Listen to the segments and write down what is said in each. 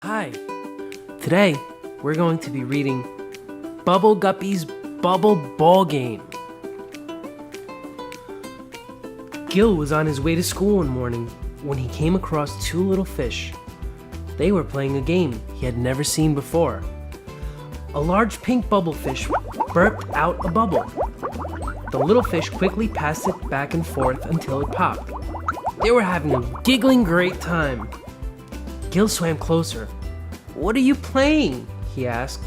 Hi. Today, we're going to be reading Bubble Guppies Bubble Ball Game. Gil was on his way to school one morning when he came across two little fish. They were playing a game he had never seen before. A large pink bubblefish burped out a bubble. The little fish quickly passed it back and forth until it popped. They were having a giggling great time. Gil swam closer. "What are you playing?" he asked.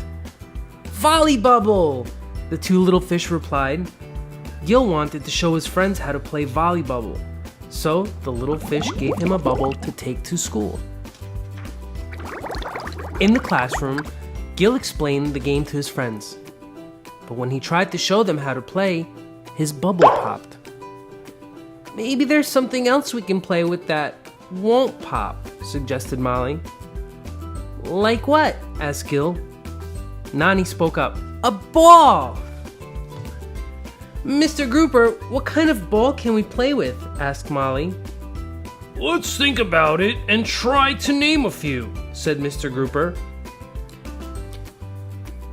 "Volley bubble," the two little fish replied. Gil wanted to show his friends how to play volley bubble, so the little fish gave him a bubble to take to school. In the classroom, Gil explained the game to his friends. But when he tried to show them how to play, his bubble popped. "Maybe there's something else we can play with that won't pop," suggested Molly. "Like what?" asked Gil. Nani spoke up. "A ball!" "Mr. Grouper, what kind of ball can we play with?" asked Molly. "Let's think about it and try to name a few," said Mr. Grouper.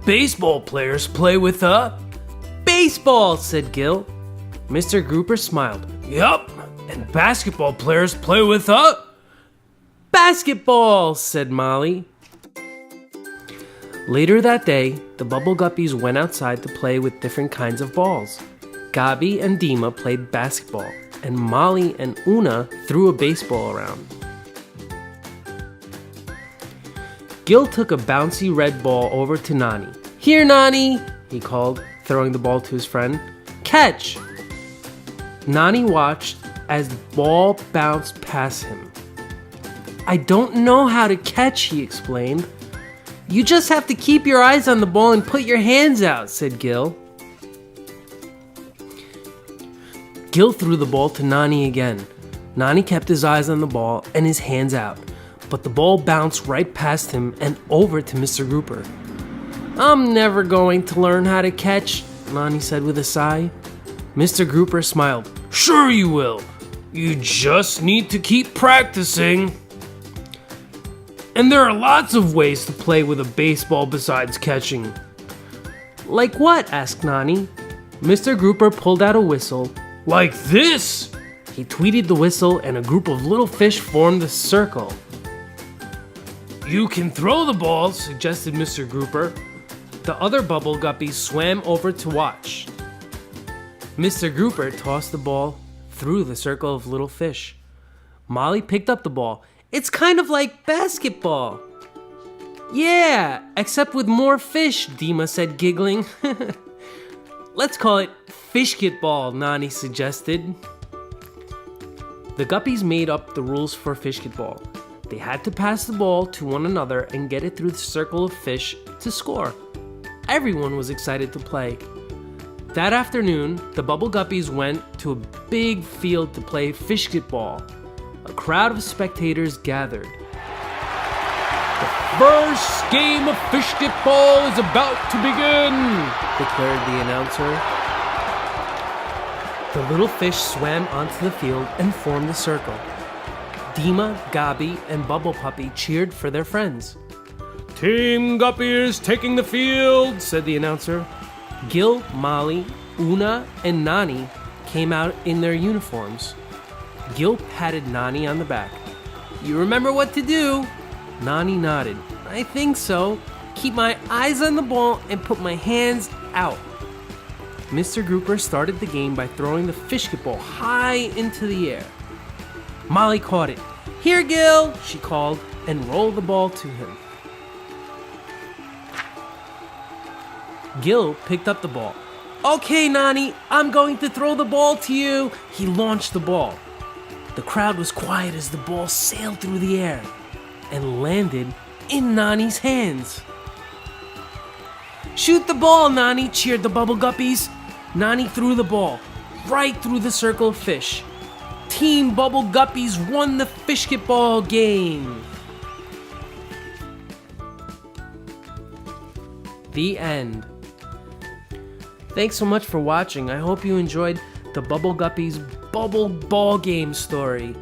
"Baseball players play with a..." "Baseball," said Gil. Mr. Grouper smiled. "Yup, and basketball players play with a..." "Basketball," said Molly. Later that day, the Bubble Guppies went outside to play with different kinds of balls. Gabi and Dima played basketball, and Molly and Una threw a baseball around. Gil took a bouncy red ball over to Nani. "Here, Nani," he called, throwing the ball to his friend. "Catch!" Nani watched as the ball bounced past him. "I don't know how to catch," he explained. "You just have to keep your eyes on the ball and put your hands out," said Gil. Gil threw the ball to Nani again. Nani kept his eyes on the ball and his hands out, but the ball bounced right past him and over to Mr. Grouper. "I'm never going to learn how to catch," Nani said with a sigh. Mr. Grouper smiled. "Sure you will. You just need to keep practicing. And there are lots of ways to play with a baseball besides catching." "Like what?" asked Nani. Mr. Grouper pulled out a whistle. "Like this!" He tweeted the whistle and a group of little fish formed a circle. "You can throw the ball," suggested Mr. Grouper. The other Bubble Guppies swam over to watch. Mr. Grouper tossed the ball through the circle of little fish. Molly picked up the ball. "It's kind of like basketball." "Yeah, except with more fish," Dima said, giggling. "Let's call it fishketball," Nani suggested. The Guppies made up the rules for fishketball. They had to pass the ball to one another and get it through the circle of fish to score. Everyone was excited to play. That afternoon, the Bubble Guppies went to a big field to play fishketball. A crowd of spectators gathered. "First game of fishketball is about to begin," declared the announcer. The little fish swam onto the field and formed a circle. Dima, Gabi, and Bubble Puppy cheered for their friends. "Team Guppies taking the field," said the announcer. Gil, Molly, Una, and Nani came out in their uniforms. Gil patted Nani on the back. "You remember what to do?" Nani nodded. "I think so. Keep my eyes on the ball and put my hands out." Mr. Grouper started the game by throwing the fishketball high into the air. Molly caught it. "Here, Gil," she called, and rolled the ball to him. Gil picked up the ball. "Okay, Nani, I'm going to throw the ball to you." He launched the ball. The crowd was quiet as the ball sailed through the air and landed in Nani's hands. "Shoot the ball, Nani," cheered the Bubble Guppies. Nani threw the ball right through the circle of fish. Team Bubble Guppies won the fishketball game. The end. Thanks so much for watching. I hope you enjoyed the Bubble Guppies Bubble Ball Game story.